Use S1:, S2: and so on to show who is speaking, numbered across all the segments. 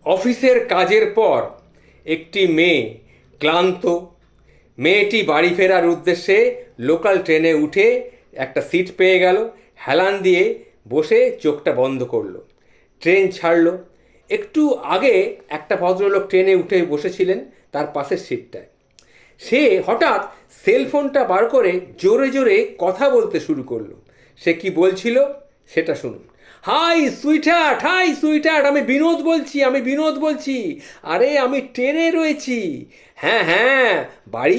S1: অফিসের কাজের পর একটি মেয়ে ক্লান্ত। মেয়েটি বাড়ি ফেরার উদ্দেশ্যে লোকাল ট্রেনে উঠে একটা সিট পেয়ে গেল, হেলান দিয়ে বসে চোখটা বন্ধ করলো। ট্রেন ছাড়লো। একটু আগে একটা ভদ্রলোক ট্রেনে উঠে বসেছিলেন তার পাশের সিটটায়। সে হঠাৎ সেলফোনটা বার করে জোরে জোরে কথা বলতে শুরু করলো। সে কি বলছিল সেটা শুনুন। হাই সুইটহার্ট, আমি বিনোদ বলছি, আরে আমি ট্রেনে রয়েছি। হ্যাঁ হ্যাঁ, বাড়ি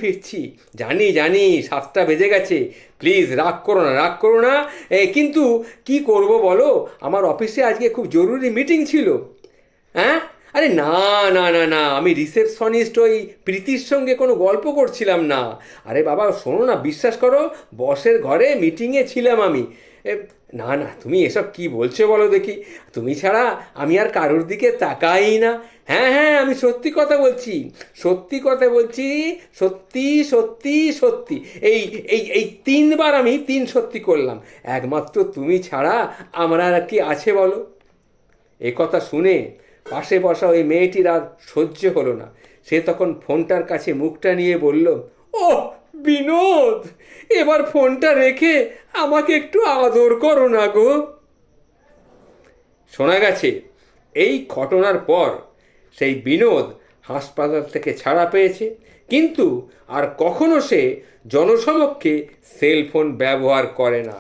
S1: ফিরছি, জানি 7টা বেজে গেছে। প্লিজ রাগ করো না। কিন্তু কি করব বলো, আমার অফিসে আজকে খুব জরুরি মিটিং ছিল। হ্যাঁ, আরে না, আমি রিসেপশনিস্ট ওই প্রীতির সঙ্গে কোনো গল্প করছিলাম না। আরে বাবা শোনো না, বিশ্বাস করো, বসের ঘরে মিটিংয়ে ছিলাম আমি। এ, না তুমি এসব কি বলছো বলো দেখি, তুমি ছাড়া আমি আর কারোর দিকে তাকাই না। হ্যাঁ, আমি সত্যি কথা বলছি, সত্যি। এই 3বার আমি 3 সত্যি করলাম। একমাত্র তুমি ছাড়া আমার আর কি আছে বলো। এ কথা শুনে পাশে বসা ওই মেয়েটির আর সহ্য হলো না। সে তখন ফোনটার কাছে মুখটা নিয়ে বলল, ও বিনোদ, এবার ফোনটা রেখে আমাকে একটু আদর করো না গো। শোনা গেছে এই ঘটনার পর সেই বিনোদ হাসপাতাল থেকে ছাড়া পেয়েছে, কিন্তু আর কখনো সে জনসমক্ষে সেলফোন ব্যবহার করে না।